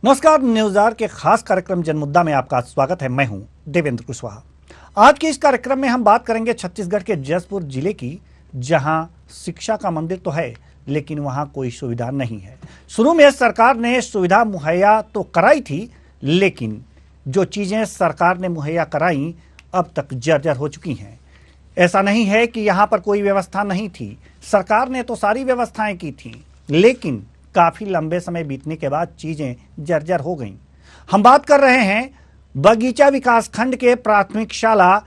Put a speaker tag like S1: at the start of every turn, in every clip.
S1: नमस्कार। न्यूज़ के खास कार्यक्रम जनमुद्दा में आपका स्वागत है। मैं हूं देवेंद्र कुशवाहा। आज के इस कार्यक्रम में हम बात करेंगे छत्तीसगढ़ के जसपुर जिले की, जहां शिक्षा का मंदिर तो है लेकिन वहां कोई सुविधा नहीं है। शुरू में सरकार ने सुविधा मुहैया तो कराई थी, लेकिन जो चीजें सरकार ने मुहैया कराई अब तक जर्जर हो चुकी हैं। ऐसा नहीं है कि यहाँ पर कोई व्यवस्था नहीं थी, सरकार ने तो सारी व्यवस्थाएं की थी, लेकिन काफी लंबे समय बीतने के बाद चीजें जर्जर हो गईं। हम बात कर रहे हैं बगीचा विकासखंड के प्राथमिक शाला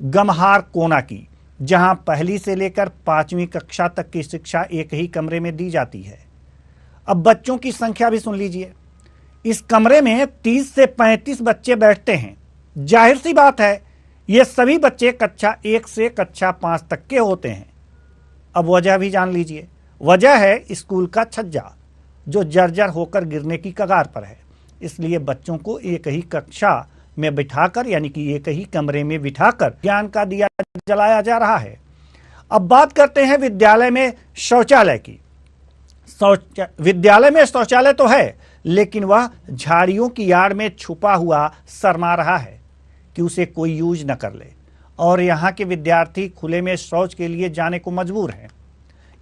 S1: गमहार कोना की, जहां पहली से लेकर 5वीं कक्षा तक की शिक्षा एक ही कमरे में दी जाती है। अब बच्चों की संख्या भी सुन लीजिए। इस कमरे में 30 से 35 बच्चे बैठते हैं। जाहिर सी बात है, ये सभी बच्चे कक्षा 1 से कक्षा 5 तक के होते हैं। अब वजह भी जान लीजिए। वजह है स्कूल का छज्जा, जो जर्जर होकर गिरने की कगार पर है। इसलिए बच्चों को एक ही कक्षा में बिठाकर, यानी कि एक ही कमरे में बिठाकर ज्ञान का दिया जलाया जा रहा है। अब बात करते हैं विद्यालय में शौचालय की। विद्यालय में शौचालय तो है, लेकिन वह झाड़ियों की आड़ में छुपा हुआ शर्मा रहा है कि उसे कोई यूज न कर ले, और यहाँ के विद्यार्थी खुले में शौच के लिए जाने को मजबूर हैं।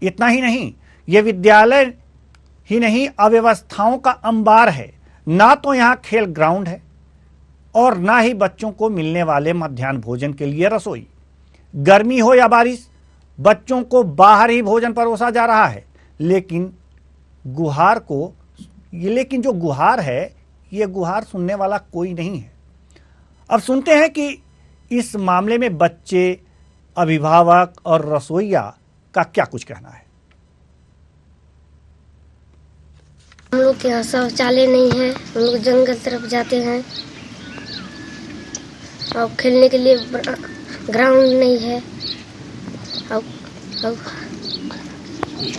S1: इतना ही नहीं, ये विद्यालय ही नहीं, अव्यवस्थाओं का अंबार है। ना तो यहाँ खेल ग्राउंड है और ना ही बच्चों को मिलने वाले मध्याह्न भोजन के लिए रसोई। गर्मी हो या बारिश, बच्चों को बाहर ही भोजन परोसा जा रहा है। लेकिन जो गुहार है, ये गुहार सुनने वाला कोई नहीं है। अब सुनते हैं कि इस मामले में बच्चे, अभिभावक और रसोइया का क्या कुछ कहना है।
S2: हम लोग के यहाँ शौचालय नहीं है, हम लोग जंगल तरफ जाते हैं और खेलने के लिए ग्राउंड नहीं है और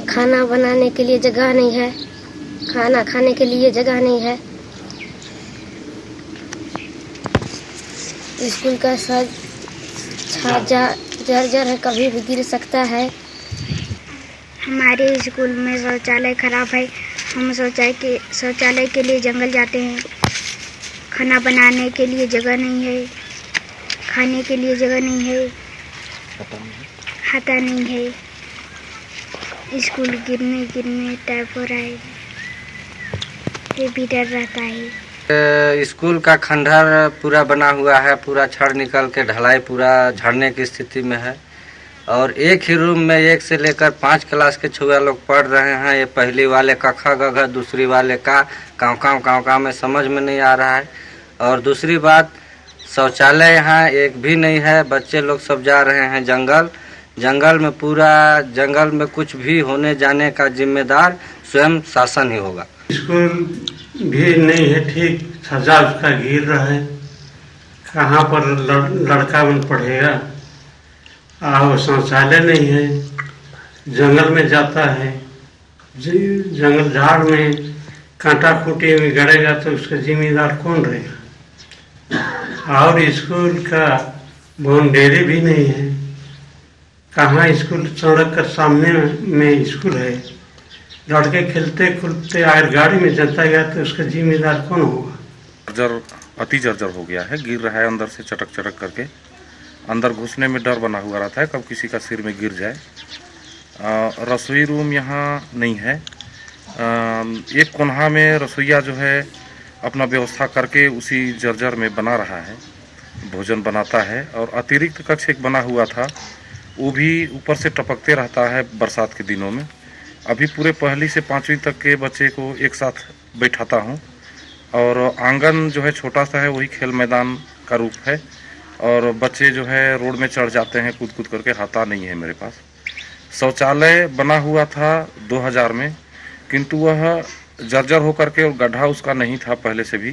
S2: खाना बनाने के लिए जगह नहीं है, खाना खाने के लिए जगह नहीं है। स्कूल का छज्जा जर्जर है, कभी भी गिर सकता है।
S3: हमारे स्कूल में शौचालय खराब है। हम शौचालय के लिए जंगल जाते हैं। खाना बनाने के लिए जगह नहीं है, खाने के लिए जगह नहीं है, खाता नहीं है। स्कूल गिरने टाइप हो रहा है, ये भी डर रहता है।
S4: स्कूल का खंडहर पूरा बना हुआ है, पूरा छड़ निकल के ढलाई पूरा झड़ने की स्थिति में है। और एक ही रूम में 1 से लेकर 5 क्लास के छुआ लोग पढ़ रहे हैं। ये पहली वाले का ख ग घ, दूसरी वाले का काँव में समझ में नहीं आ रहा है। और दूसरी बात, शौचालय यहाँ एक भी नहीं है। बच्चे लोग सब जा रहे हैं जंगल में। पूरा जंगल में कुछ भी होने जाने का जिम्मेदार स्वयं शासन ही होगा।
S5: स्कूल भी नहीं है, ठीक छज्जा उसका गिर रहा है। कहाँ पर लड़का मन पढ़ेगा। शौचालय नहीं है, जंगल में जाता है। जंगल झाड़ में कांटा खूंटी में गड़ेगा तो उसका जिम्मेदार कौन रहेगा। और स्कूल का बाउंड्री भी नहीं है। कहाँ स्कूल, सड़क के सामने में स्कूल है। लड़के खेलते खुलते आए गाड़ी में जाता गया तो उसका जिम्मेदार कौन होगा।
S6: अति जर्जर हो गया है, गिर रहा है अंदर से चटक करके। अंदर घुसने में डर बना हुआ रहता है, कब किसी का सिर में गिर जाए। रसोई रूम यहाँ नहीं है। एक कोन्हा में रसोईया जो है अपना व्यवस्था करके उसी जर्जर में बना रहा है, भोजन बनाता है। और अतिरिक्त कक्ष एक बना हुआ था, वो भी ऊपर से टपकते रहता है बरसात के दिनों में। अभी पूरे 1ली से 5वीं तक के बच्चे को एक साथ बैठाता हूँ। और आंगन जो है छोटा सा है, वही खेल मैदान का रूप है। और बच्चे जो है रोड में चढ़ जाते हैं कूद करके, हाथा नहीं है मेरे पास। शौचालय बना हुआ था 2000 में, किंतु वह जर्जर होकर के, और गड्ढा उसका नहीं था पहले से भी।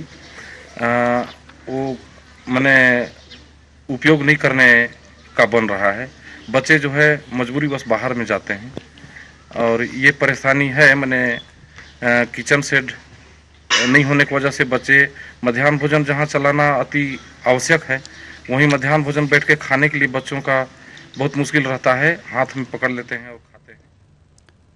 S6: वो मैंने उपयोग नहीं करने का बन रहा है। बच्चे जो है मजबूरी बस बाहर में जाते हैं। और ये परेशानी है, मैंने किचन शेड नहीं होने की वजह से बच्चे मध्याह्न भोजन जहाँ चलाना अति आवश्यक है, वहीं मध्याह्न भोजन बैठ के खाने के लिए बच्चों का बहुत मुश्किल रहता है। हाथ में पकड़ लेते हैं और खाते हैं।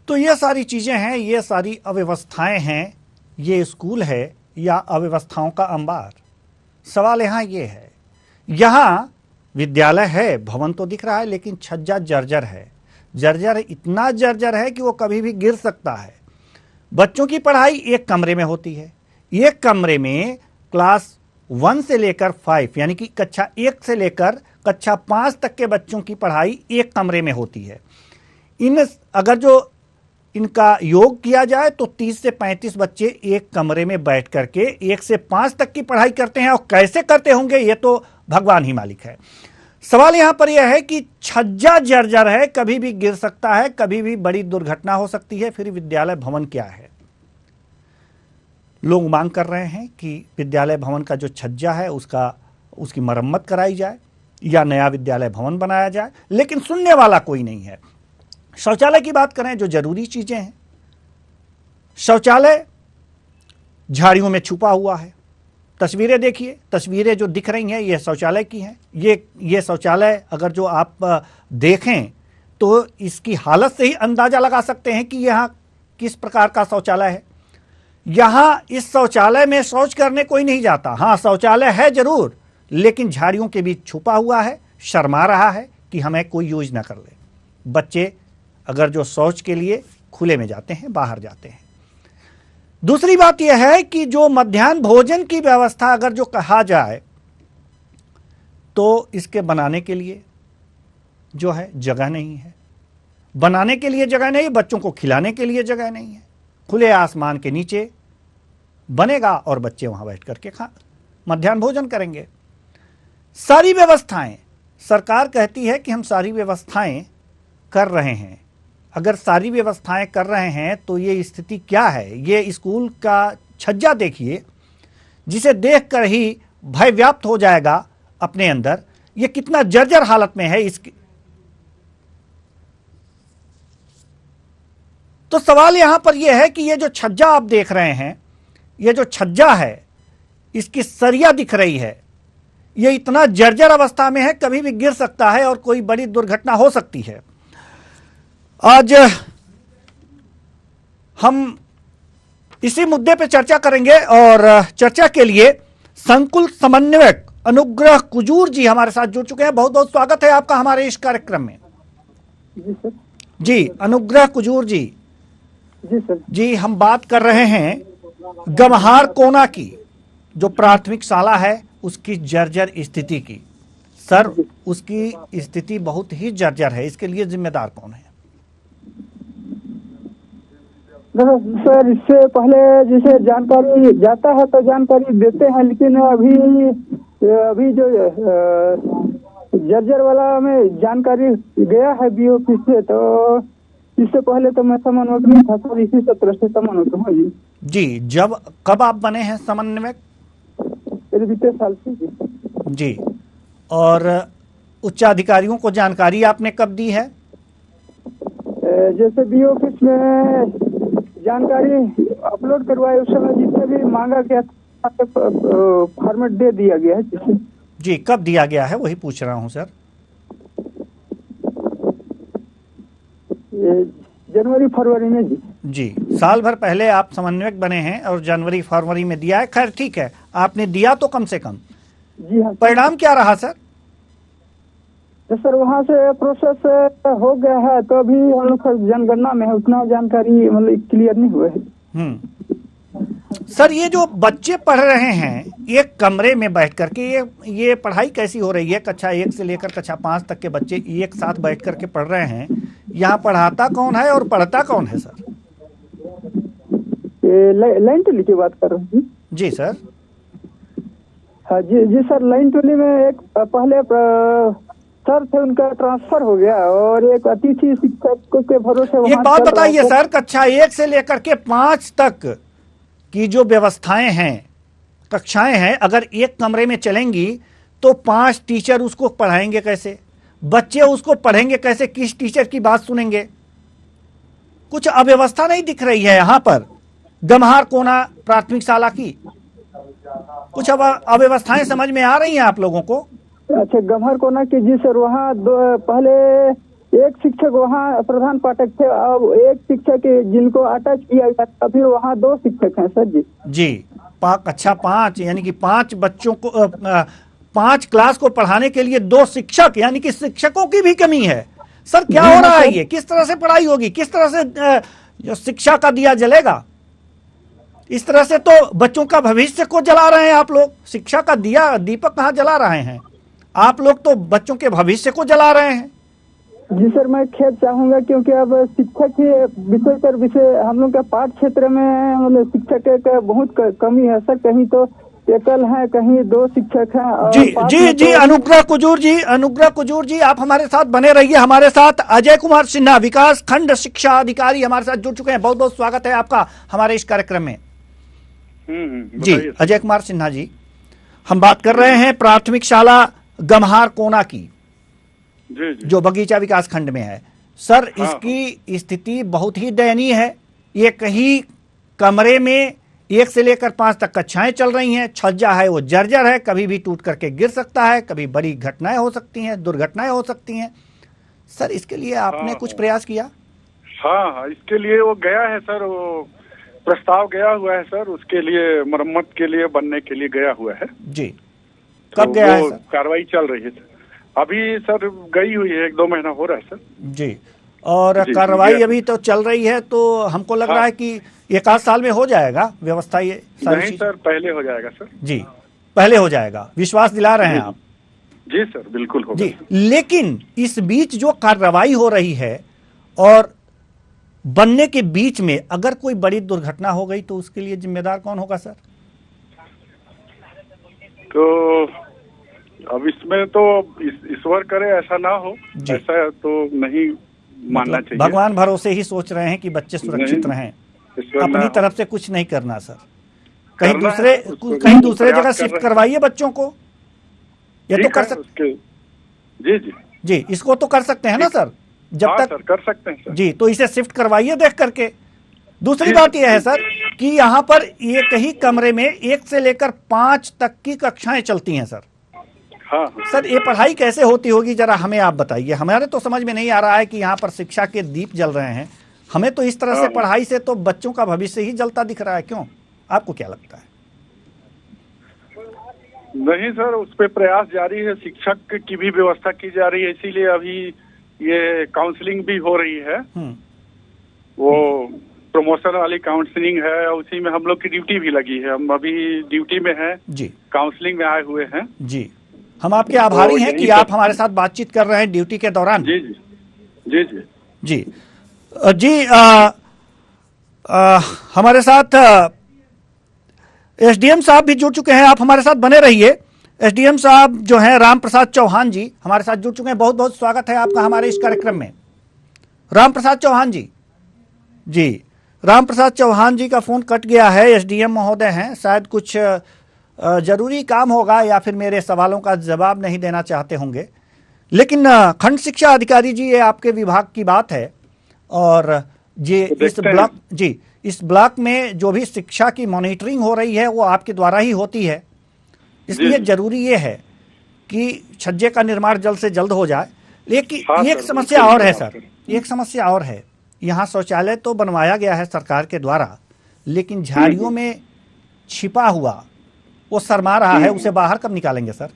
S1: तो ये सारी चीज़ें हैं, ये सारी अव्यवस्थाएं हैं। ये स्कूल है, या अव्यवस्थाओं का अंबार? सवाल यहाँ ये है, यहाँ विद्यालय है, भवन तो दिख रहा है, लेकिन छज्जा जर्जर है। जर्जर इतना जर्जर है कि वो कभी भी गिर सकता है। बच्चों की पढ़ाई एक कमरे में होती है। एक कमरे में क्लास 1 से लेकर 5 यानी कि कक्षा 1 से लेकर कक्षा 5 तक के बच्चों की पढ़ाई एक कमरे में होती है। अगर जो इनका योग किया जाए तो 30 से 35 बच्चे एक कमरे में बैठ करके 1 से 5 तक की पढ़ाई करते हैं, और कैसे करते होंगे ये तो भगवान ही मालिक है। सवाल यहां पर यह है कि छज्जा जर्जर है, कभी भी गिर सकता है, कभी भी बड़ी दुर्घटना हो सकती है, फिर विद्यालय भवन क्या है? लोग मांग कर रहे हैं कि विद्यालय भवन का जो छज्जा है उसकी मरम्मत कराई जाए या नया विद्यालय भवन बनाया जाए, लेकिन सुनने वाला कोई नहीं है। शौचालय की बात करें, जो जरूरी चीजें हैं, शौचालय झाड़ियों में छुपा हुआ है। तस्वीरें देखिए, तस्वीरें जो दिख रही हैं ये शौचालय की हैं। ये शौचालय अगर जो आप देखें तो इसकी हालत से ही अंदाजा लगा सकते हैं कि यहाँ किस प्रकार का शौचालय है। यहाँ इस शौचालय में शौच करने कोई नहीं जाता। हाँ, शौचालय है जरूर, लेकिन झाड़ियों के बीच छुपा हुआ है, शर्मा रहा है कि हमें कोई यूज ना कर ले। बच्चे अगर जो शौच के लिए खुले में जाते हैं, बाहर जाते हैं। दूसरी बात यह है कि जो मध्याह्न भोजन की व्यवस्था अगर जो कहा जाए तो इसके बनाने के लिए जो है जगह नहीं है। बनाने के लिए जगह नहीं, बच्चों को खिलाने के लिए जगह नहीं है। खुले आसमान के नीचे बनेगा और बच्चे वहां बैठ करके मध्याह्न भोजन करेंगे। सारी व्यवस्थाएं, सरकार कहती है कि हम सारी व्यवस्थाएं कर रहे हैं। अगर सारी व्यवस्थाएं कर रहे हैं तो ये स्थिति क्या है? ये स्कूल का छज्जा देखिए, जिसे देखकर ही भय व्याप्त हो जाएगा अपने अंदर। ये कितना जर्जर हालत में है इसकी। तो सवाल यहां पर यह है कि ये जो छज्जा आप देख रहे हैं, ये जो छज्जा है, इसकी सरिया दिख रही है, ये इतना जर्जर अवस्था में है, कभी भी गिर सकता है और कोई बड़ी दुर्घटना हो सकती है। आज हम इसी मुद्दे पे चर्चा करेंगे और चर्चा के लिए संकुल समन्वयक अनुग्रह कुजूर जी हमारे साथ जुड़ चुके हैं। बहुत बहुत स्वागत है आपका हमारे इस कार्यक्रम में।
S7: जी सर।
S1: जी, अनुग्रह कुजूर जी।
S7: जी सर।
S1: जी, हम बात कर रहे हैं गम्हार कोना की, जो प्राथमिक शाला है उसकी जर्जर स्थिति की। सर, उसकी स्थिति बहुत ही जर्जर है, इसके लिए जिम्मेदार कौन है?
S7: सर, इससे पहले जैसे जानकारी जाता है तो जानकारी देते हैं, लेकिन अभी जो जर्जर वाला में जानकारी गया है BOP से, तो इससे पहले तो मैं समन्वयक नहीं था सर, इसी सत्र से समन्वयक हूँ जी।
S1: जी, कब आप बने हैं समन्वयक?
S7: बीते साल से जी।
S1: जी, और उच्चाधिकारियों को जानकारी आपने कब दी है?
S7: जैसे BOP में जानकारी अपलोड करवाए उस समय जितने भी मांगा गया था फॉर्मेट दे दिया गया है जिसे।
S1: जी, कब दिया गया है वही पूछ रहा हूं सर।
S7: जनवरी फरवरी में जी।
S1: जी, साल भर पहले आप समन्वयक बने हैं और जनवरी फरवरी में दिया है। खैर ठीक है, आपने दिया तो कम से कम।
S7: जी हाँ।
S1: परिणाम क्या रहा सर?
S7: तो सर वहाँ से प्रोसेस हो गया है, तो अभी हम लोग जनगणना में है, उतना जानकारी मतलब क्लियर नहीं हुआ है।
S1: सर, ये जो बच्चे पढ़ रहे हैं एक कमरे में बैठ करके, ये पढ़ाई कैसी हो रही है? कक्षा 1 से लेकर कक्षा 5 तक के बच्चे एक साथ बैठ करके पढ़ रहे हैं। यहाँ पढ़ाता कौन है और पढ़ता कौन है सर?
S7: लाइन टोली की बात कर रहे हैं
S1: जी सर।
S7: हाँ जी सर, लाइन टोली में एक पहले सर थे, उनका ट्रांसफर हो गया और एक अतिथि शिक्षक के भरोसे।
S1: एक बात बताइए सर, कक्षा 1 से लेकर के 5 तक की जो व्यवस्थाएं हैं, कक्षाएं हैं, अगर एक कमरे में चलेंगी तो 5 टीचर उसको पढ़ाएंगे कैसे? बच्चे उसको पढ़ेंगे कैसे? किस टीचर की बात सुनेंगे? कुछ अव्यवस्था नहीं दिख रही है यहाँ पर गम्हार कोना प्राथमिक शाला की? कुछ अव्यवस्थाएं समझ में आ रही हैं आप लोगों को?
S7: अच्छा, गम्हार कोना की जी सर, वहाँ पहले एक शिक्षक वहाँ प्रधान पाठक थे, अब एक शिक्षक जिनको अटैच किया गया था, फिर वहाँ 2 शिक्षक हैं सर जी।
S1: जी, कक्षा 5 यानी कि 5 बच्चों को 5 क्लास को पढ़ाने के लिए 2 शिक्षक, यानी कि शिक्षकों की भी कमी है। सर क्या हो रहा है, ये किस तरह से पढ़ाई होगी, किस तरह से जो शिक्षा का दिया जलेगा? इस तरह से तो बच्चों का भविष्य को जला रहे हैं आप लोग। शिक्षा का दिया दीपक कहाँ जला रहे हैं आप लोग, तो बच्चों के भविष्य को जला रहे हैं।
S7: जी सर, मैं खेद चाहूंगा क्योंकि अब शिक्षक के विषय पर विषय हम लोग का पाठ क्षेत्र में मतलब शिक्षक का बहुत कमी है सर। कहीं तो एकल है, कहीं 2 शिक्षक हैं। और
S1: जी
S7: पाठ
S1: जी
S7: में
S1: जी
S7: तो-
S1: अनुग्रह कुजूर जी आप हमारे साथ बने रहिए। हमारे साथ अजय कुमार सिन्हा, विकास खंड शिक्षा अधिकारी हमारे साथ जुड़ चुके हैं। बहुत बहुत स्वागत है आपका हमारे इस कार्यक्रम में। जी अजय कुमार सिन्हा जी, हम बात कर रहे हैं प्राथमिक शाला गम्हार कोना की,
S8: जी जी
S1: जो बगीचा विकास खंड में है। सर इसकी स्थिति बहुत ही दयनीय है। ये कहीं कमरे में 1 से लेकर 5 तक कक्षाएं चल रही हैं। छज्जा है वो जर्जर है, कभी भी टूट करके गिर सकता है, कभी बड़ी घटनाएं हो सकती हैं, दुर्घटनाएं हो सकती हैं। सर इसके लिए आपने कुछ प्रयास किया?
S8: हाँ, इसके लिए वो गया है सर, वो प्रस्ताव गया हुआ है सर, उसके लिए मरम्मत के लिए बनने के लिए गया हुआ है।
S1: जी कब गया है सर?
S8: कार्रवाई चल रही है सर, अभी सर गई हुई है, 1-2 महीना हो रहा है सर।
S1: जी, और कार्रवाई अभी तो चल रही है, तो हमको लग रहा है कि 1 साल में हो जाएगा व्यवस्था ये सारी
S8: नहीं
S1: चीज़?
S8: सर, पहले हो जाएगा सर।
S1: जी पहले हो जाएगा, विश्वास दिला रहे हैं आप?
S8: जी सर, बिल्कुल होगा
S1: जी, लेकिन इस बीच जो कार्रवाई हो रही है और बनने के बीच में अगर कोई बड़ी दुर्घटना हो गई तो उसके लिए जिम्मेदार कौन होगा सर?
S8: तो अब इसमें तो ईश्वर करे ऐसा ना हो, ऐसा तो नहीं मानना चाहिए।
S1: भगवान भरोसे ही सोच रहे हैं कि बच्चे सुरक्षित रहें, अपनी तरफ से कुछ नहीं करना सर। कहीं दूसरे जगह शिफ्ट करवाइए बच्चों को, ये तो कर सकते।
S8: जी जी
S1: जी, इसको तो कर सकते हैं ना सर, जब तक
S8: सर कर सकते हैं सर।
S1: जी, तो इसे शिफ्ट करवाइए देख करके। दूसरी बात यह है सर कि यहाँ पर एक ही कमरे में 1 से लेकर 5 तक की कक्षाएं चलती हैं सर।
S8: हाँ
S1: सर ये पढ़ाई कैसे होती होगी, जरा हमें आप बताइए। हमारे तो समझ में नहीं आ रहा है कि यहाँ पर शिक्षा के दीप जल रहे हैं। हमें तो इस तरह से पढ़ाई से तो बच्चों का भविष्य ही जलता दिख रहा है। क्यों, आपको क्या लगता है?
S8: नहीं सर, उस पर प्रयास जारी है, शिक्षक की भी व्यवस्था की जा रही है, इसीलिए अभी ये काउंसलिंग भी हो रही है। वो प्रमोशन वाली काउंसलिंग है, उसी में हम लोग की ड्यूटी भी लगी है। हम अभी ड्यूटी में हैं
S1: जी,
S8: काउंसलिंग में आए हुए हैं
S1: जी। हम आपके आभारी हैं कि आप हमारे साथ बातचीत कर रहे हैं ड्यूटी के दौरान।
S8: जी जी जी जी
S1: जी जी हमारे साथ एसडीएम साहब भी जुड़ चुके हैं। आप हमारे साथ बने रहिए। एसडीएम साहब जो हैं राम प्रसाद चौहान जी हमारे साथ जुड़ चुके हैं। बहुत बहुत स्वागत है आपका हमारे इस कार्यक्रम में। राम प्रसाद चौहान जी, जी राम प्रसाद चौहान जी का फोन कट गया है। एसडीएम महोदय हैं, शायद कुछ जरूरी काम होगा या फिर मेरे सवालों का जवाब नहीं देना चाहते होंगे। लेकिन खंड शिक्षा अधिकारी जी, ये आपके विभाग की बात है और ये इस ब्लॉक जी इस ब्लॉक में जो भी शिक्षा की मॉनिटरिंग हो रही है वो आपके द्वारा ही होती है, इसलिए जरूरी ये है कि छज्जे का निर्माण जल्द से जल्द हो जाए। लेकिन एक समस्या और है सर, एक समस्या और है। यहाँ शौचालय तो बनवाया गया है सरकार के द्वारा, लेकिन झाड़ियों में छिपा हुआ वो शर्मा रहा है, उसे बाहर कब निकालेंगे सर?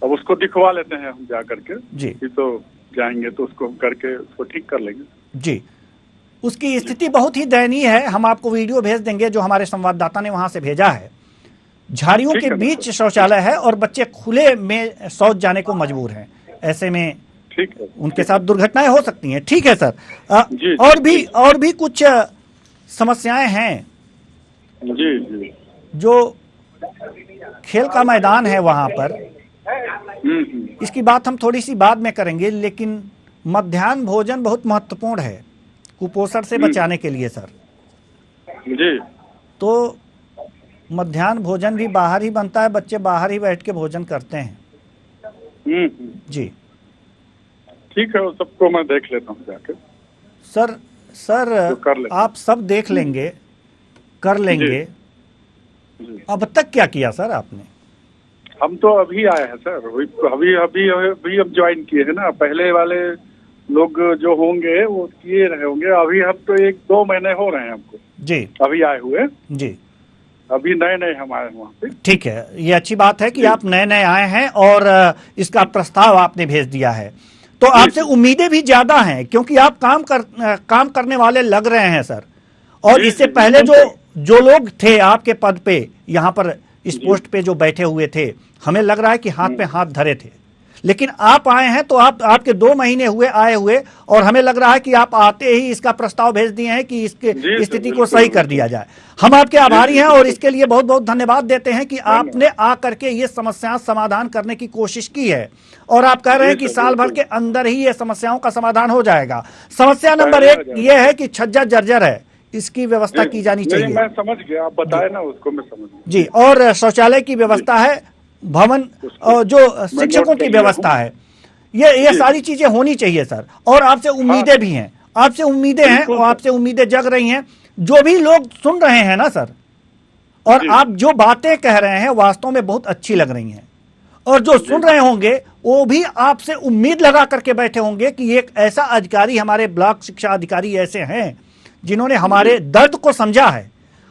S8: अब उसको दिखवा लेते हैं हम जा करके
S1: जी,
S8: तो जाएंगे तो उसको करके उसको ठीक कर लेंगे।
S1: जी, उसकी स्थिति बहुत ही दयनीय है। हम आपको वीडियो भेज देंगे जो हमारे संवाददाता ने वहां से भेजा है। झाड़ियों के बीच शौचालय है और बच्चे खुले में शौच जाने को मजबूर हैं। ऐसे में
S8: ठीक है,
S1: उनके साथ दुर्घटनाएं हो सकती हैं। ठीक है सर।
S8: जी,
S1: और भी कुछ समस्याएं हैं।
S8: जी जी,
S1: जो खेल का मैदान है वहां पर, इसकी बात हम थोड़ी सी बाद में करेंगे, लेकिन मध्याह्न भोजन बहुत महत्वपूर्ण है कुपोषण से बचाने के लिए सर।
S8: जी,
S1: तो मध्याह्न भोजन भी बाहर ही बनता है, बच्चे बाहर ही बैठ के भोजन करते हैं। जी
S8: ठीक है, वो सबको मैं देख लेता हूँ जाके।
S1: सर
S8: तो
S1: आप सब देख लेंगे, कर लेंगे।
S8: जी।
S1: अब तक क्या किया सर आपने?
S8: हम तो अभी आए हैं सर, अभी हम ज्वाइन किए हैं ना। पहले वाले लोग जो होंगे वो किए रहे होंगे। अभी हम तो 1-2 महीने हो रहे हैं हमको
S1: जी
S8: अभी आए हुए,
S1: जी,
S8: अभी नए नए हम आए वहाँ पे।
S1: ठीक है, ये अच्छी बात है कि आप नए नए आए हैं और इसका प्रस्ताव आपने भेज दिया है, तो आपसे उम्मीदें भी ज्यादा हैं क्योंकि आप काम करने वाले लग रहे हैं सर। और इससे पहले जो लोग थे आपके पद पे यहाँ पर इस पोस्ट पे जो बैठे हुए थे, हमें लग रहा है कि हाथ पे हाथ धरे थे, लेकिन आप आए हैं तो आपके 2 महीने हुए आए हुए और हमें लग रहा है कि आप आते ही इसका प्रस्ताव भेज दिए हैं कि इसके स्थिति को सही कर दिया जाए। हम आपके आभारी हैं और इसके लिए बहुत बहुत धन्यवाद देते हैं कि आपने आ करके ये समस्या समाधान करने की कोशिश की है और आप कह रहे हैं कि साल भर के अंदर ही ये समस्याओं का समाधान हो जाएगा। समस्या नंबर 1 ये है कि छज्जा जर्जर है, इसकी व्यवस्था की जानी चाहिए।
S8: मैं समझ गया, आप बताए ना उसको, मैं समझ गया
S1: जी। और शौचालय की व्यवस्था है, भवन और जो शिक्षकों की व्यवस्था है, ये सारी चीजें होनी चाहिए सर। और आपसे उम्मीदें भी हैं, आपसे उम्मीदें हैं और आपसे उम्मीदें जग रही हैं। जो भी लोग सुन रहे हैं ना सर, और आप जो बातें कह रहे हैं वास्तव में बहुत अच्छी लग रही हैं, और जो सुन रहे होंगे वो भी आपसे उम्मीद लगा करके बैठे होंगे कि एक ऐसा अधिकारी, हमारे ब्लॉक शिक्षा अधिकारी ऐसे हैं जिन्होंने हमारे दर्द को समझा है,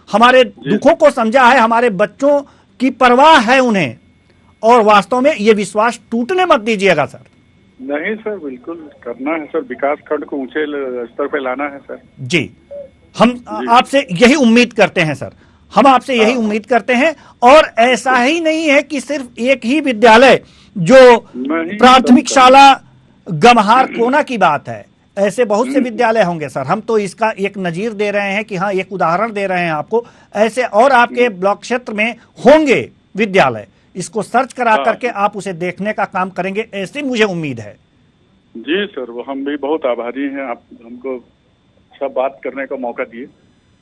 S1: हमारे दुखों को समझा है, हमारे बच्चों की परवाह है उन्हें। और वास्तव में ये विश्वास टूटने मत दीजिएगा सर।
S8: नहीं सर, बिल्कुल करना है सर, विकास खंड को ऊंचे स्तर पे लाना है सर।
S1: जी, हम आपसे यही उम्मीद करते हैं सर, हम आपसे यही उम्मीद करते हैं। और ऐसा ही नहीं है कि सिर्फ एक ही विद्यालय जो प्राथमिक शाला गमहार कोना की बात है, ऐसे बहुत से विद्यालय होंगे सर। हम तो इसका एक नजीर दे रहे हैं कि हाँ, एक उदाहरण दे रहे हैं आपको, ऐसे और आपके ब्लॉक क्षेत्र में होंगे विद्यालय। इसको सर्च करा करके आप उसे देखने का काम करेंगे, ऐसी मुझे उम्मीद है।
S8: जी सर, वो हम भी बहुत आभारी हैं, आप हमको सब बात करने का मौका दिए।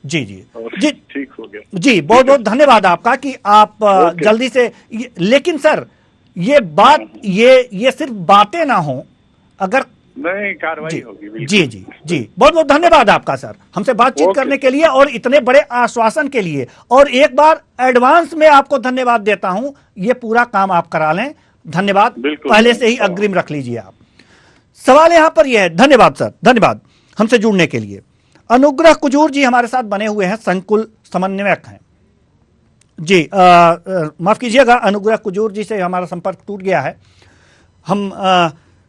S1: जी जी
S8: जी, ठीक हो गया
S1: जी, बहुत बहुत धन्यवाद आपका कि आप जल्दी से लेकिन सर ये बात ये सिर्फ बातें ना हो, अगर
S8: नहीं कार्रवाई होगी।
S1: जी जी जी, बहुत बहुत धन्यवाद आपका सर, हमसे बातचीत करने के लिए और इतने बड़े आश्वासन के लिए। और एक बार एडवांस में आपको धन्यवाद देता हूं, ये पूरा काम आप करा लें। धन्यवाद, पहले से ही अग्रिम रख लीजिए आप। सवाल यहां पर यह है, धन्यवाद सर, धन्यवाद हमसे जुड़ने के लिए। अनुग्रह कुजूर जी हमारे साथ बने हुए हैं, संकुल समन्वयक हैं जी। माफ कीजिएगा, अनुग्रह कुजूर जी से हमारा संपर्क टूट गया है। हम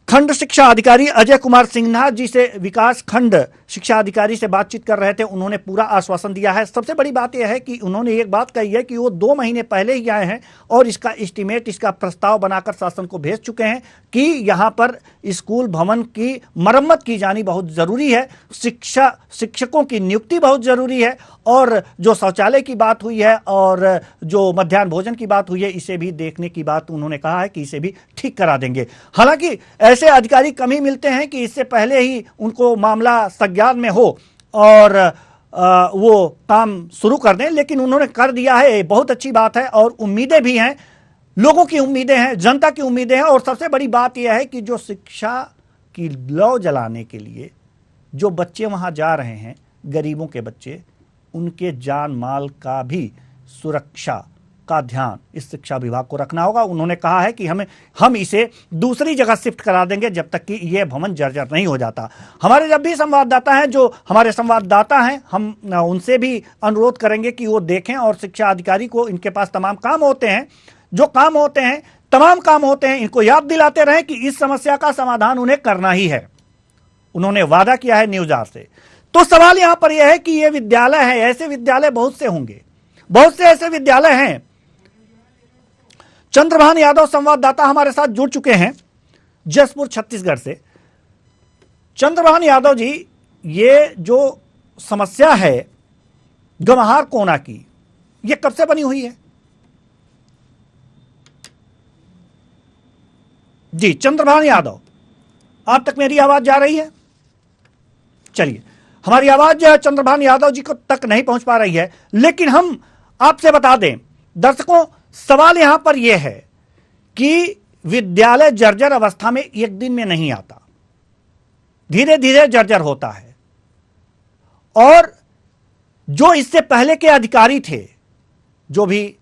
S1: खंड शिक्षा अधिकारी अजय कुमार सिन्हा जी से, विकास खंड शिक्षा अधिकारी से बातचीत कर रहे थे। उन्होंने पूरा आश्वासन दिया है। सबसे बड़ी बात यह है कि उन्होंने एक बात कही है कि वो 2 महीने पहले ही आए हैं और इसका एस्टीमेट, इसका प्रस्ताव बनाकर शासन को भेज चुके हैं कि यहाँ पर स्कूल भवन की मरम्मत की जानी बहुत ज़रूरी है, शिक्षकों की नियुक्ति बहुत ज़रूरी है, और जो शौचालय की बात हुई है और जो मध्याह्न भोजन की बात हुई है, इसे भी देखने की बात उन्होंने कहा है कि इसे भी ठीक करा देंगे। हालांकि ऐसे अधिकारी कम ही मिलते हैं कि इससे पहले ही उनको मामला संज्ञान में हो और वो काम शुरू कर दें, लेकिन उन्होंने कर दिया है, बहुत अच्छी बात है। और उम्मीदें भी हैं, लोगों की उम्मीदें हैं, जनता की उम्मीदें हैं। और सबसे बड़ी बात यह है कि जो शिक्षा की लौ जलाने के लिए जो बच्चे वहां जा रहे हैं, गरीबों के बच्चे, उनके जान माल का भी सुरक्षा का ध्यान इस शिक्षा विभाग को रखना होगा। उन्होंने कहा है कि हम इसे दूसरी जगह शिफ्ट करा देंगे जब तक कि यह भवन जर्जर नहीं हो जाता। हमारे जब भी संवाददाता हैं, जो हमारे संवाददाता हैं, हम उनसे भी अनुरोध करेंगे कि वो देखें। और शिक्षा अधिकारी को इनके पास तमाम काम होते हैं, जो काम होते हैं, तमाम काम होते हैं, इनको याद दिलाते रहें कि इस समस्या का समाधान उन्हें करना ही है। उन्होंने वादा किया है न्यूज आर से। तो सवाल यहां पर यह है कि ये विद्यालय है, ऐसे विद्यालय बहुत से होंगे, बहुत से ऐसे विद्यालय हैं। चंद्रभान यादव संवाददाता हमारे साथ जुड़ चुके हैं जसपुर छत्तीसगढ़ से। चंद्रभान यादव जी, ये जो समस्या है गमहार कोना की, ये कब से बनी हुई है? जी चंद्रभान यादव, आप तक मेरी आवाज जा रही है? चलिए, हमारी आवाज चंद्रभान यादव जी को तक नहीं पहुंच पा रही है, लेकिन हम आपसे बता दें दर्शकों, सवाल यहां पर यह है कि विद्यालय जर्जर अवस्था में एक दिन में नहीं आता, धीरे धीरे जर्जर होता है। और जो इससे पहले के अधिकारी थे, जो भी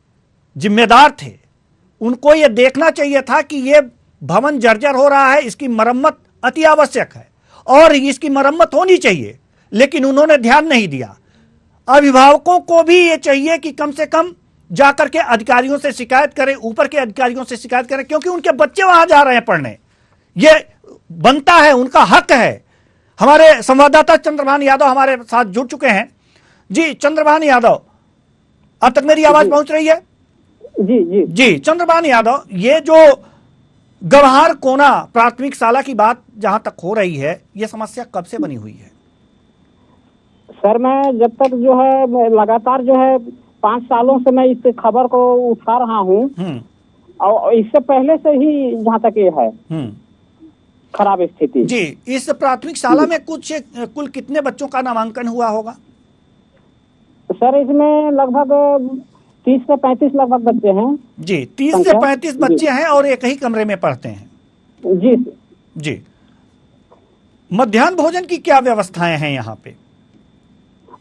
S1: जिम्मेदार थे, उनको यह देखना चाहिए था कि यह भवन जर्जर हो रहा है, इसकी मरम्मत अति आवश्यक है। और इसकी मरम्मत होनी चाहिए, लेकिन उन्होंने ध्यान नहीं दिया। अभिभावकों को भी ये चाहिए कि कम से कम जाकर के अधिकारियों से शिकायत करें, ऊपर के अधिकारियों से शिकायत करें, क्योंकि उनके बच्चे वहां जा रहे हैं पढ़ने, ये बनता है, उनका हक है। हमारे संवाददाता चंद्रभान यादव हमारे साथ जुड़ चुके हैं। जी चंद्रभान यादव, अब तक मेरी आवाज पहुंच रही है?
S7: जी जी
S1: जी चंद्रभान यादव, ये जो गवहार कोना प्राथमिक शाला की बात जहां तक हो रही है, ये समस्या कब से बनी हुई है?
S7: सर, मैं जब तक जो है लगातार जो है 5 सालों से मैं इस खबर को उठा रहा हूँ, और इससे पहले से ही जहाँ तक ये है खराब स्थिति।
S1: जी, इस प्राथमिक शाला में कुल कितने बच्चों का नामांकन हुआ होगा?
S7: सर, इसमें लगभग 30 से 35 लगभग बच्चे हैं।
S1: जी, 30 से 35 बच्चे हैं और एक ही कमरे में पढ़ते हैं।
S7: जी
S1: जी। मध्याह्न भोजन की क्या व्यवस्थाएं हैं यहाँ पे?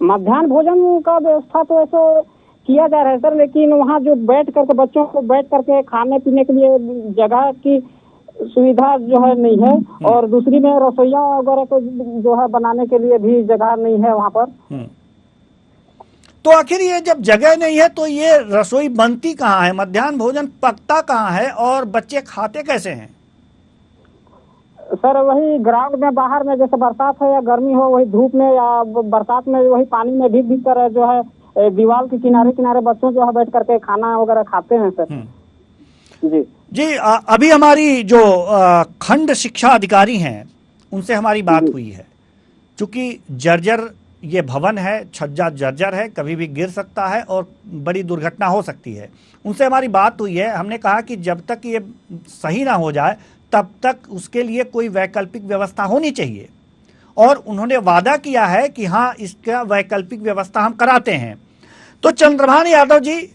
S7: मध्याह्न भोजन का व्यवस्था तो ऐसे किया जा रहा है सर, लेकिन वहाँ जो बैठ करके बच्चों को बैठ करके खाने पीने के लिए जगह की सुविधा जो है नहीं है, और दूसरी में रसोईया वगैरह को जो है बनाने के लिए भी जगह नहीं है वहाँ पर।
S1: तो आखिर ये जब जगह नहीं है तो ये रसोई बनती कहाँ है, मध्याह्न भोजन पकता कहाँ है और बच्चे खाते कैसे हैं?
S7: सर, वही ग्राउंड में बाहर में, जैसे बरसात हो या गर्मी हो, वही धूप में या बरसात में वही पानी में भीग कर जो है दीवार के किनारे किनारे बच्चों जो है बैठ करके खाना वगैरह खाते हैं सर। जी
S1: जी। अभी हमारी जो खंड शिक्षा अधिकारी हैं उनसे हमारी बात हुई है। चूंकि जर्जर ये भवन है, छज्जा जर्जर है, कभी भी गिर सकता है और बड़ी दुर्घटना हो सकती है। उनसे हमारी बात हुई है, हमने कहा कि जब तक ये सही ना हो जाए तब तक उसके लिए कोई वैकल्पिक व्यवस्था होनी चाहिए, और उन्होंने वादा किया है कि हाँ, इसका वैकल्पिक व्यवस्था हम कराते हैं। तो चंद्रभान यादव जी,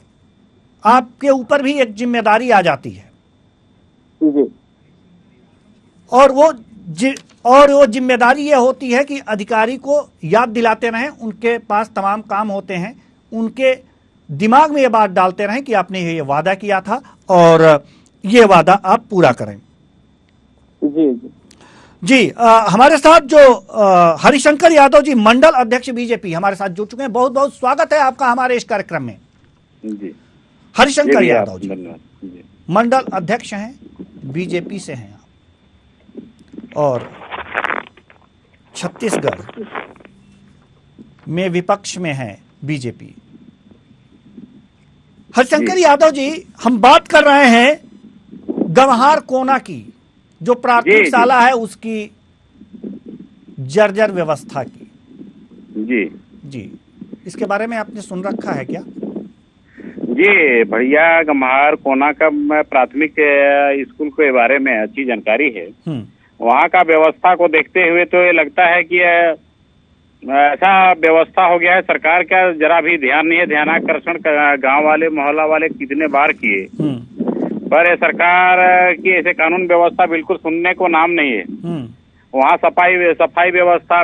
S1: आपके ऊपर भी एक जिम्मेदारी आ जाती है,
S7: जी,
S1: और वो जिम्मेदारी ये होती है कि अधिकारी को याद दिलाते रहें, उनके पास तमाम काम होते हैं, उनके दिमाग में ये बात डालते रहें कि आपने ये वादा किया था और ये वादा आप पूरा करें।
S7: जी जी
S1: जी। हमारे साथ जो हरिशंकर यादव जी, मंडल अध्यक्ष बीजेपी, हमारे साथ जुड़ चुके हैं। बहुत बहुत स्वागत है आपका हमारे इस कार्यक्रम में।
S9: जी,
S1: हरिशंकर यादव जी
S9: जी,
S1: मंडल अध्यक्ष हैं, बीजेपी से हैं आप, और छत्तीसगढ़ में विपक्ष में है बीजेपी। हरिशंकर यादव जी, हम बात कर रहे हैं गवहार कोना की, जो प्राथमिक शाला है उसकी जर्जर व्यवस्था की।
S9: जी
S1: जी, इसके बारे में आपने सुन रखा है क्या?
S9: जी, बढ़िया। गम्हार कोना का प्राथमिक स्कूल के बारे में अच्छी जानकारी है। वहाँ का व्यवस्था को देखते हुए तो ये लगता है कि ऐसा व्यवस्था हो गया है, सरकार का जरा भी ध्यान नहीं है। ध्यानाकर्षण गांव वाले मोहल्ला वाले कितने बार किए, पर ये सरकार की ऐसे कानून व्यवस्था बिल्कुल सुनने को नाम नहीं है। वहाँ सफाई व्यवस्था,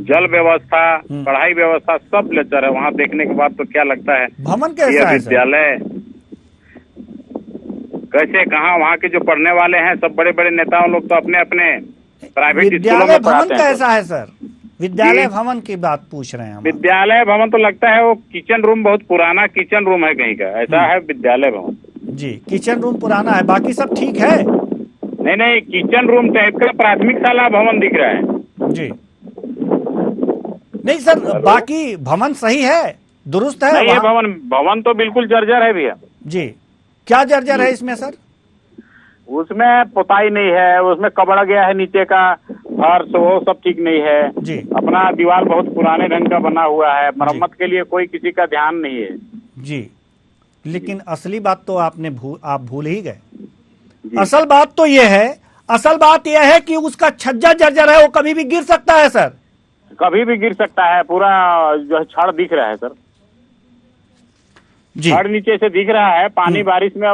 S9: जल व्यवस्था, पढ़ाई व्यवस्था सब लेकर है। वहाँ देखने के बाद तो क्या लगता है,
S1: भवन कैसा है,
S9: विद्यालय कैसे, कहाँ वहाँ के जो पढ़ने वाले हैं सब बड़े बड़े नेताओं लोग तो अपने अपने प्राइवेट स्कूलों में पढ़ाते हैं।
S1: कैसा है सर? विद्यालय भवन की बात पूछ रहे हैं हम।
S9: विद्यालय भवन तो लगता है वो किचन रूम, बहुत पुराना किचन रूम है कहीं का, ऐसा है विद्यालय भवन। जी,
S1: किचन रूम पुराना है, बाकी सब ठीक है?
S9: नहीं, किचन रूम टाइप का प्राथमिक शाला भवन दिख रहा है।
S1: जी नहीं सर, बाकी भवन सही है, दुरुस्त है?
S9: नहीं, भवन तो बिल्कुल जर्जर है भैया।
S1: जी, क्या जर्जर है इसमें सर?
S9: उसमें पुताई नहीं है, उसमें कबड़ गया है, नीचे का फर्श वो सब ठीक नहीं है
S1: जी।
S9: अपना दीवार बहुत पुराने ढंग का बना हुआ है, मरम्मत के लिए कोई किसी का ध्यान नहीं है।
S1: जी, लेकिन असली बात तो आप भूल ही गए। असल बात तो ये है कि उसका छज्जा जर्जर है, वो कभी भी गिर सकता है सर,
S9: कभी भी गिर सकता है। पूरा जो है छड़ दिख रहा है सर, छड़ नीचे से दिख रहा है, पानी बारिश में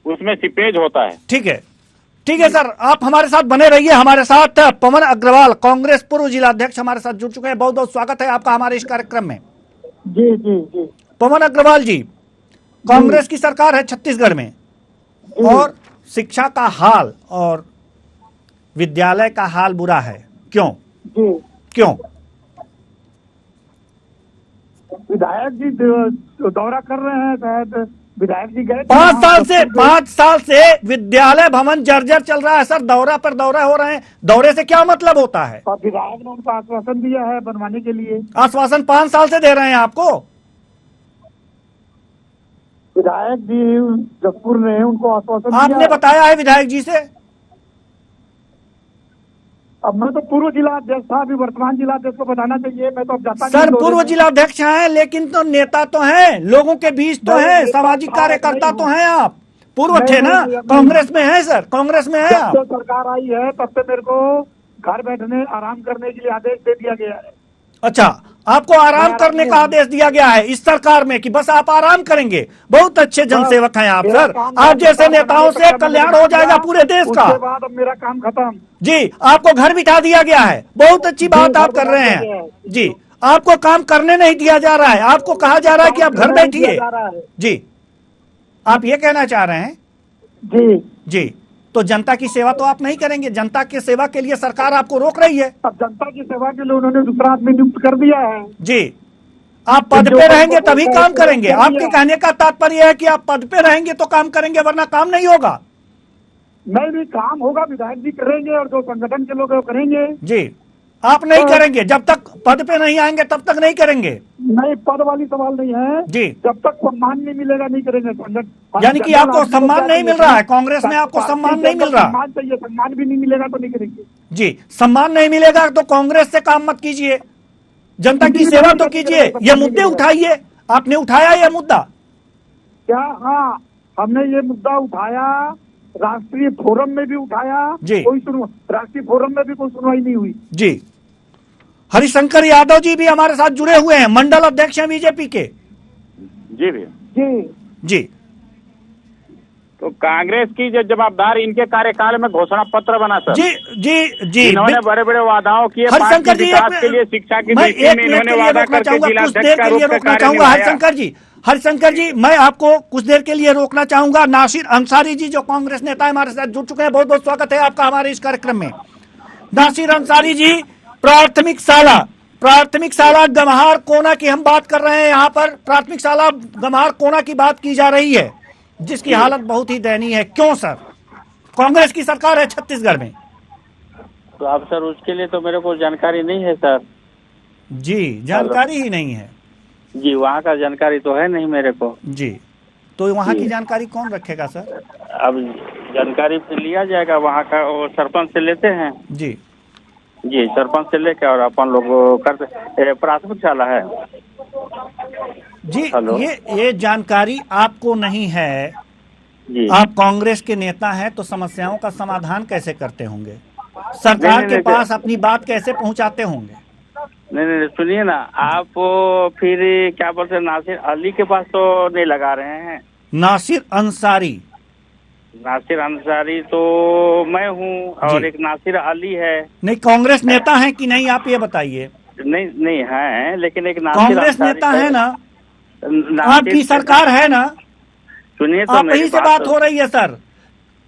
S9: उसमें सीपेज होता है।
S1: ठीक है सर, आप हमारे साथ बने रहिए। हमारे साथ पवन अग्रवाल, कांग्रेस पूर्व जिला अध्यक्ष, हमारे साथ जुड़ चुके हैं। बहुत बहुत स्वागत है आपका हमारे इस कार्यक्रम में।
S7: जी जी जी।
S1: पवन अग्रवाल जी, कांग्रेस की सरकार है छत्तीसगढ़ में, और शिक्षा का हाल और विद्यालय का हाल बुरा है, क्यों?
S7: जी,
S1: क्यों?
S7: विधायक जी दौरा कर रहे हैं, शायद विधायक जी गए थे
S1: 5 साल से विद्यालय भवन जर्जर चल रहा है सर, दौरा पर दौरा हो रहे हैं, दौरे से क्या मतलब होता है?
S7: और विधायक ने उनको आश्वासन दिया है बनवाने के लिए।
S1: आश्वासन 5 साल से दे रहे हैं आपको?
S7: विधायक जी जसपुर ने उनको आश्वासन दिया
S1: आपने
S7: है।
S1: बताया है विधायक जी से?
S7: अब मैं तो पूर्व जिला अध्यक्ष था, अभी वर्तमान जिला अध्यक्ष को बताना चाहिए, मैं तो अब जाता
S1: सर पूर्व जिलाध्यक्ष हैं, लेकिन तो नेता तो हैं, लोगों के बीच तो हैं, सामाजिक कार्यकर्ता तो हैं आप। पूर्व थे ना, कांग्रेस में हैं सर, कांग्रेस में हैं
S7: जब
S1: आप।
S7: से सरकार आई है तब से मेरे को घर बैठने आराम करने के लिए आदेश दे दिया गया है।
S1: अच्छा, आपको आराम करने का आदेश दिया गया है इस सरकार में कि बस आप आराम करेंगे? बहुत अच्छे जनसेवक हैं आप सर, आप जैसे नेताओं से कल्याण हो जाएगा पूरे देश का।
S7: उसके बाद अब मेरा काम खत्म।
S1: जी, आपको घर बिठा दिया गया है, बहुत अच्छी बात आप कर रहे हैं जी। आपको काम करने नहीं दिया जा रहा है, आपको कहा जा रहा है कि आप घर बैठिए जी। आप ये कहना चाह रहे हैं?
S7: जी
S1: जी, तो जनता की सेवा तो आप नहीं करेंगे, जनता की सेवा के लिए सरकार आपको रोक रही है।
S7: अब जनता की सेवा के लिए उन्होंने दूसरा आदमी नियुक्त कर दिया है
S1: जी, आप पद पे रहेंगे तभी काम करेंगे। आपके कहने का तात्पर्य है कि आप पद पे रहेंगे तो काम करेंगे, वरना काम नहीं होगा।
S7: नहीं भी काम होगा, विधायक जी करेंगे और जो संगठन के लोग हैं वो करेंगे
S1: जी। आप नहीं करेंगे, जब तक पद पे नहीं आएंगे तब तक नहीं करेंगे।
S7: नहीं, पद वाली सवाल नहीं है
S1: जी।
S7: जब तक सम्मान नहीं मिलेगा नहीं करेंगे संगठन।
S1: यानी कि आपको सम्मान नहीं मिल रहा है, कांग्रेस में आपको सम्मान नहीं मिल रहा।
S7: सम्मान चाहिए, सम्मान भी नहीं मिलेगा तो नहीं करेंगे
S1: जी, सम्मान नहीं मिलेगा तो कांग्रेस से काम मत कीजिए, जनता की सेवा तो कीजिए, ये मुद्दे उठाइए। आपने उठाया ये मुद्दा
S7: क्या? हाँ, हमने ये मुद्दा उठाया, राष्ट्रीय फोरम में भी उठाया
S1: जी।
S7: राष्ट्रीय फोरम में भी कोई सुनवाई नहीं हुई
S1: जी। हरिशंकर यादव जी भी हमारे साथ जुड़े हुए हैं, मंडल अध्यक्ष हैं बीजेपी के।
S9: जी भैया
S7: जी
S1: जी।
S9: तो कांग्रेस की जो जवाबदार इनके कार्यकाल में घोषणा पत्र बना सर।
S1: जी जी जी।
S9: इन्होंने बड़े बड़े वादाओं किए,
S1: हरिशंकर जी,
S9: विकास के लिए, शिक्षा की
S1: मैं
S9: दृष्टि
S1: एक
S9: में
S1: मिनट
S9: इन्होंने
S1: के लिए
S9: वादा
S1: रोकना
S9: करके
S1: चाहूंगा, कुछ
S9: जिलाध्यक्ष
S1: देर
S9: का
S1: के
S9: रूप
S1: लिए
S9: में
S1: रोकना
S9: कार्य
S1: चाहूंगा।
S9: निभाया।
S1: हरिशंकर जी, मैं आपको कुछ देर के लिए रोकना चाहूंगा। नासिर अंसारी जी जो कांग्रेस नेता हमारे साथ जुड़ चुके हैं, बहुत बहुत स्वागत है आपका हमारे इस कार्यक्रम में। नासिर अंसारी जी, प्राथमिक शाला गम्हार कोना की हम बात कर रहे हैं। यहाँ पर प्राथमिक शाला गम्हार कोना की बात की जा रही है, जिसकी हालत बहुत ही दयनीय है। क्यों सर? कांग्रेस की सरकार है छत्तीसगढ़ में।
S10: तो अब सर उसके लिए तो मेरे को जानकारी नहीं है सर।
S1: जी, जानकारी ही नहीं है
S10: जी, वहाँ का जानकारी तो है नहीं मेरे को
S1: जी। तो वहाँ की जानकारी कौन रखेगा सर?
S10: अब जानकारी फिर लिया जाएगा, वहाँ का वो सरपंच से लेते हैं
S1: जी
S10: जी, सरपंच से लेकर और अपन लोग करते। प्राथमिक शाला है
S1: जी। ये जानकारी आपको नहीं है
S10: जी।
S1: आप कांग्रेस के नेता हैं तो समस्याओं का समाधान कैसे करते होंगे? सरकार के पास अपनी बात कैसे पहुंचाते होंगे?
S10: नहीं, सुनिए ना आप, फिर क्या बोलते हैं, नासिर अली के पास तो नहीं लगा रहे हैं।
S1: नासिर अंसारी
S10: तो मैं हूँ, और एक नासिर अली है।
S1: नहीं, कांग्रेस नेता हैं कि नहीं आप ये बताइए।
S10: नहीं है, लेकिन एक नासिर
S1: कांग्रेस नेता है ना, आपकी सरकार है ना।
S10: सुनिए तो
S1: आप यहीं से बात हो रही है सर।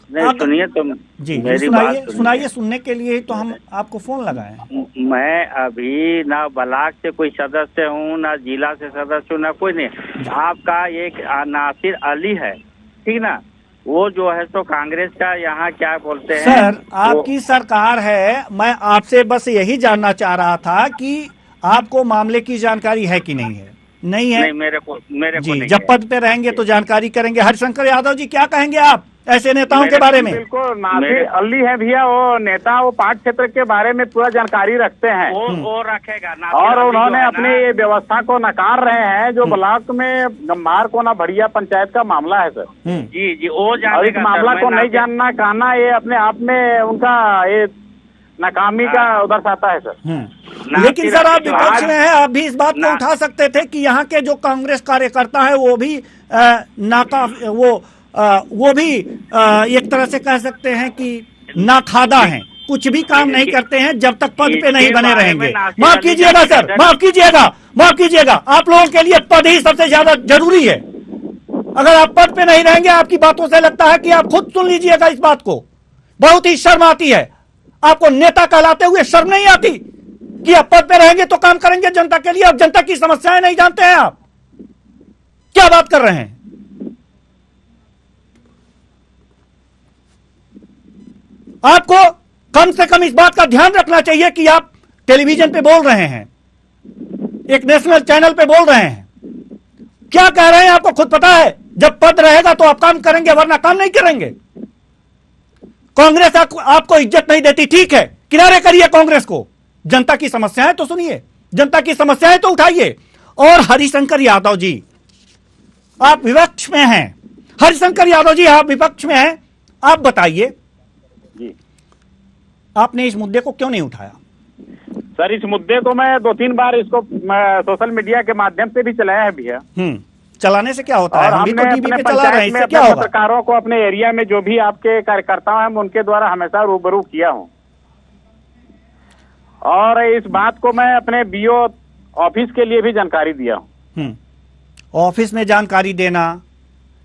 S10: नहीं सुनिए तो
S1: जी,
S10: मेरी बात
S1: सुनाइए। सुनने के लिए तो हम आपको फोन लगाए।
S10: मैं अभी ना ब्लॉक से कोई सदस्य हूँ, ना जिला से सदस्य हूँ, ना कोई नहीं। आपका एक नासिर अली है, ठीक ना, वो जो है तो कांग्रेस का यहाँ क्या बोलते हैं
S1: सर, आपकी सरकार है। मैं आपसे बस यही जानना चाह रहा था कि आपको मामले की जानकारी है कि नहीं है? नहीं है?
S10: नहीं, मेरे को
S1: जी,
S10: नहीं
S1: जब पद पे रहेंगे तो जानकारी करेंगे। हरिशंकर यादव जी, क्या कहेंगे आप ऐसे नेताओं के बारे में?
S9: बिल्कुल, नासिर अली है भैया, वो नेता, वो पाठ क्षेत्र के बारे में पूरा जानकारी रखते हैं।
S10: वो रखेगा
S9: और उन्होंने अपनी ये व्यवस्था को नकार रहे हैं, जो ब्लॉक में गम्हार कोना भड़िया पंचायत का मामला है सर।
S10: जी, वो
S9: और इस मामला को नहीं जानना कहना ये अपने आप में उनका ये नाकामी का दर्शाता है सर।
S1: लेकिन सर, आप विपक्ष में हैं, आप भी इस बात को उठा सकते थे कि यहाँ के जो कांग्रेस कार्यकर्ता है वो भी वो भी एक तरह से कह सकते हैं कि नाखादा हैं, कुछ भी काम नहीं करते हैं जब तक पद पे नहीं बने रहेंगे। माफ कीजिएगा सर, माफ कीजिएगा। आप लोगों के लिए पद ही सबसे ज्यादा जरूरी है। अगर आप पद पे नहीं रहेंगे, आपकी बातों से लगता है कि आप खुद सुन लीजिएगा इस बात को, बहुत ही शर्म आती है। आपको नेता कहलाते हुए शर्म नहीं आती कि आप पद पे रहेंगे तो काम करेंगे जनता के लिए, और जनता की समस्याएं नहीं जानते हैं आप? क्या बात कर रहे हैं? आपको कम से कम इस बात का ध्यान रखना चाहिए कि आप टेलीविजन पे बोल रहे हैं, एक नेशनल चैनल पे बोल रहे हैं, क्या कह रहे हैं आपको खुद पता है? जब पद रहेगा तो आप काम करेंगे, वरना काम नहीं करेंगे। कांग्रेस आपको इज्जत नहीं देती, ठीक है, किनारे करिए कांग्रेस को। जनता की समस्याएं तो सुनिए, जनता की समस्याएं तो उठाइए। और हरिशंकर यादव जी, आप विपक्ष में हैं। हरिशंकर यादव जी, आप विपक्ष में हैं, आप बताइए
S9: जी,
S1: आपने इस मुद्दे को क्यों नहीं उठाया?
S9: सर इस मुद्दे को मैं 2-3 बार इसको सोशल मीडिया के माध्यम से भी चलाया है भैया।
S1: चलाने से क्या होता है?
S9: और
S1: हम भी तो
S9: हमने
S1: टीवी
S9: अपने
S1: पे चला रहे हैं,
S9: पंचायत में
S1: इससे क्या
S9: अपने
S1: होगा?
S9: पत्रकारों को अपने एरिया में जो भी आपके कार्यकर्ता हैं, मैं उनके द्वारा हमेशा रूबरू किया हूँ। और इस बात को मैं अपने बीओ ऑफिस के लिए भी जानकारी दिया हूँ।
S1: ऑफिस में जानकारी देना,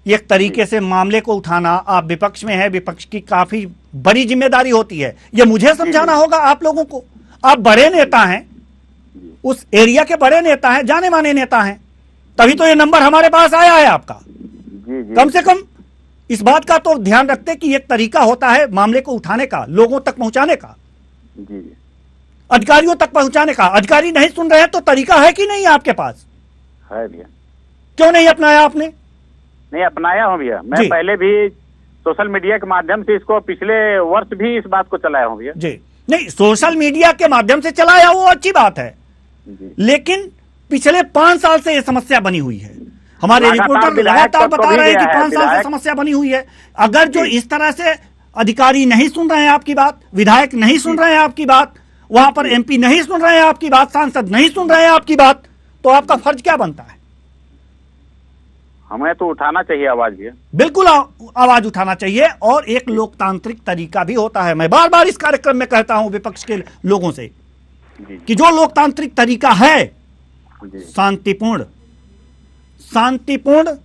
S1: एक तरीके से मामले को उठाना, आप विपक्ष में है, विपक्ष की काफी बड़ी जिम्मेदारी होती है। ये मुझे समझाना होगा आप लोगों को। आप बड़े नेता हैं, उस एरिया के बड़े नेता हैं, जाने माने नेता हैं, तभी तो ये नंबर हमारे पास आया है आपका। कम से कम इस बात का तो ध्यान रखते कि एक तरीका होता है मामले को उठाने का, लोगों तक पहुंचाने का, अधिकारियों तक पहुंचाने का। अधिकारी नहीं सुन रहे हैं तो तरीका है कि नहीं आपके पास?
S9: है भैया।
S1: क्यों नहीं अपनाया आपने?
S9: नहीं अपनाया हूँ भैया, मैं पहले भी सोशल मीडिया के माध्यम से इसको पिछले वर्ष भी इस बात को चलाया हूँ भैया
S1: जी। नहीं, सोशल मीडिया के माध्यम से चलाया वो अच्छी बात है, लेकिन पिछले 5 साल से ये समस्या बनी हुई है। हमारे रिपोर्टर लगातार बता रहे हैं कि 5 साल से समस्या बनी हुई है। अगर जो इस तरह से अधिकारी नहीं सुन रहे हैं आपकी बात, विधायक नहीं सुन रहे हैं आपकी बात, वहां पर एमपी नहीं सुन रहे हैं आपकी बात, सांसद नहीं सुन रहे हैं आपकी बात, तो आपका फर्ज क्या बनता है?
S9: हमें तो उठाना चाहिए आवाज भैया।
S1: बिल्कुल आवाज उठाना चाहिए, और एक लोकतांत्रिक तरीका भी होता है। मैं बार बार इस कार्यक्रम में कहता हूं विपक्ष के लोगों से कि जो लोकतांत्रिक तरीका है, शांतिपूर्ण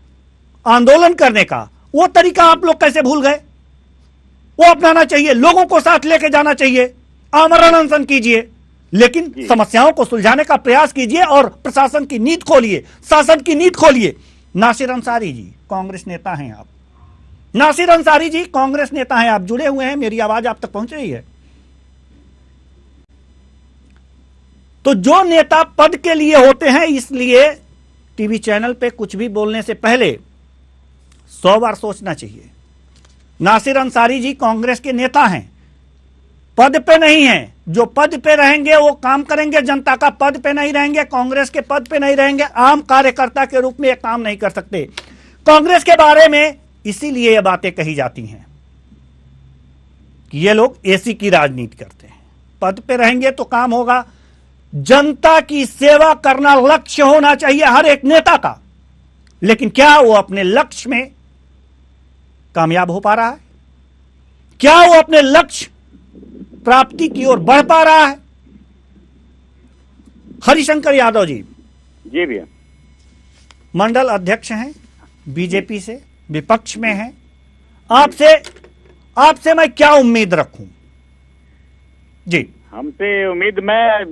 S1: आंदोलन करने का, वो तरीका आप लोग कैसे भूल गए? वो अपनाना चाहिए, लोगों को साथ लेके जाना चाहिए, आमरण अनशन कीजिए, लेकिन समस्याओं को सुलझाने का प्रयास कीजिए और प्रशासन की नींद खोलिए, शासन की नींद खोलिए। नासिर अंसारी जी, कांग्रेस नेता हैं आप। नासिर अंसारी जी, कांग्रेस नेता हैं आप, जुड़े हुए हैं, मेरी आवाज आप तक पहुंच रही है? तो जो नेता पद के लिए होते हैं, इसलिए टीवी चैनल पे कुछ भी बोलने से पहले 100 बार सोचना चाहिए। नासिर अंसारी जी कांग्रेस के नेता हैं, पद पे नहीं हैं। जो पद पे रहेंगे वो काम करेंगे, जनता का पद पे नहीं रहेंगे, कांग्रेस के पद पे नहीं रहेंगे, आम कार्यकर्ता के रूप में ये काम नहीं कर सकते। कांग्रेस के बारे में इसीलिए ये बातें कही जाती हैं कि ये लोग एसी की राजनीति करते हैं। पद पे रहेंगे तो काम होगा, जनता की सेवा करना लक्ष्य होना चाहिए हर एक नेता का। लेकिन क्या वो अपने लक्ष्य में कामयाब हो पा रहा है? क्या वो अपने लक्ष्य प्राप्ति की ओर बढ़ पा रहा है? हरिशंकर यादव जी
S9: भैया
S1: मंडल अध्यक्ष हैं, बीजेपी से, विपक्ष में हैं। आपसे मैं क्या उम्मीद रखूं? जी,
S9: हमसे उम्मीद, मैं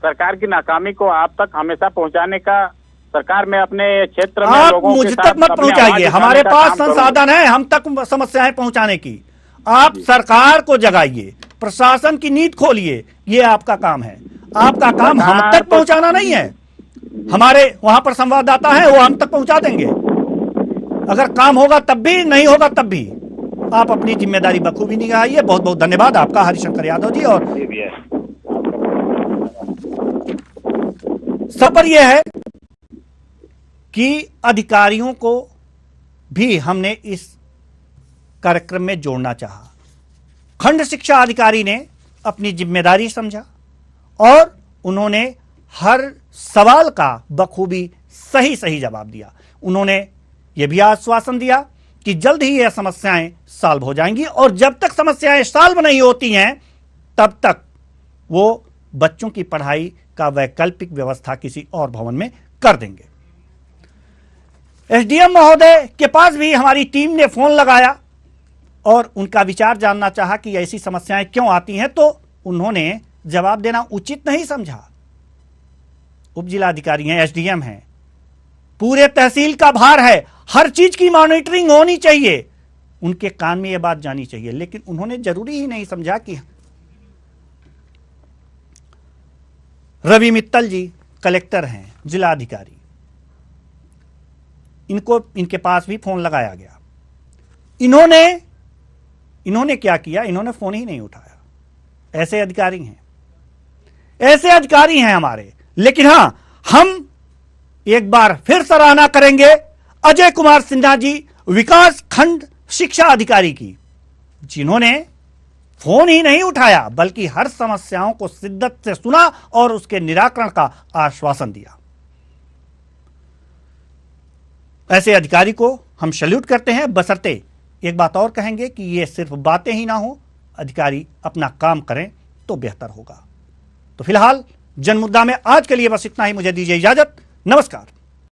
S9: सरकार की नाकामी को आप तक हमेशा पहुंचाने का, सरकार में अपने क्षेत्र में
S1: आप
S9: लोगों
S1: मुझ
S9: के
S1: तक
S9: साथ
S1: मत
S9: अपनी
S1: पहुंचाइए,
S9: आवाज
S1: हमारे
S9: उठाने का
S1: पास
S9: काम करूं।
S1: संसाधन है हम तक समस्याएं पहुंचाने की। आप सरकार को जगाइए, प्रशासन की नींद खोलिए, ये आपका काम है। आपका काम हम तक पहुंचाना नहीं है। हमारे वहां पर संवाददाता है, वो हम तक पहुंचा देंगे। अगर काम होगा तब भी, नहीं होगा तब भी। आप अपनी जिम्मेदारी बखूबी निभाइए। बहुत बहुत धन्यवाद आपका हरिशंकर यादव जी। और सफर यह है कि अधिकारियों को भी हमने इस कार्यक्रम में जोड़ना चाहा। खंड शिक्षा अधिकारी ने अपनी जिम्मेदारी समझा और उन्होंने हर सवाल का बखूबी सही जवाब दिया। उन्होंने यह भी आश्वासन दिया कि जल्द ही यह समस्याएं सॉल्व हो जाएंगी, और जब तक समस्याएं सॉल्व नहीं होती हैं तब तक वो बच्चों की पढ़ाई का वैकल्पिक व्यवस्था किसी और भवन में कर देंगे। एसडीएम महोदय के पास भी हमारी टीम ने फोन लगाया और उनका विचार जानना चाहा कि ऐसी समस्याएं क्यों आती हैं। तो उन्होंने जवाब देना उचित नहीं समझा। उप जिलाधिकारी हैं, एसडीएम हैं, पूरे तहसील का भार है, हर चीज की मॉनिटरिंग होनी चाहिए, उनके कान में यह बात जानी चाहिए, लेकिन उन्होंने जरूरी ही नहीं समझा कि रवि मित्तल जी कलेक्टर हैं, जिलाधिकारी, इनके पास भी फोन लगाया गया। इन्होंने क्या किया? इन्होंने फोन ही नहीं उठाया। ऐसे अधिकारी हैं हमारे। लेकिन हां, हम एक बार फिर सराहना करेंगे अजय कुमार सिन्हा जी, विकास खंड शिक्षा अधिकारी की, जिन्होंने फोन ही नहीं उठाया बल्कि हर समस्याओं को शिद्दत से सुना और उसके निराकरण का आश्वासन दिया। ऐसे अधिकारी को हम सैल्यूट करते हैं, बशर्ते एक बात और कहेंगे कि ये सिर्फ बातें ही ना हो, अधिकारी अपना काम करें तो बेहतर होगा। तो फिलहाल जनमुद्दा में आज के लिए बस इतना ही। मुझे दीजिए इजाजत। नमस्कार।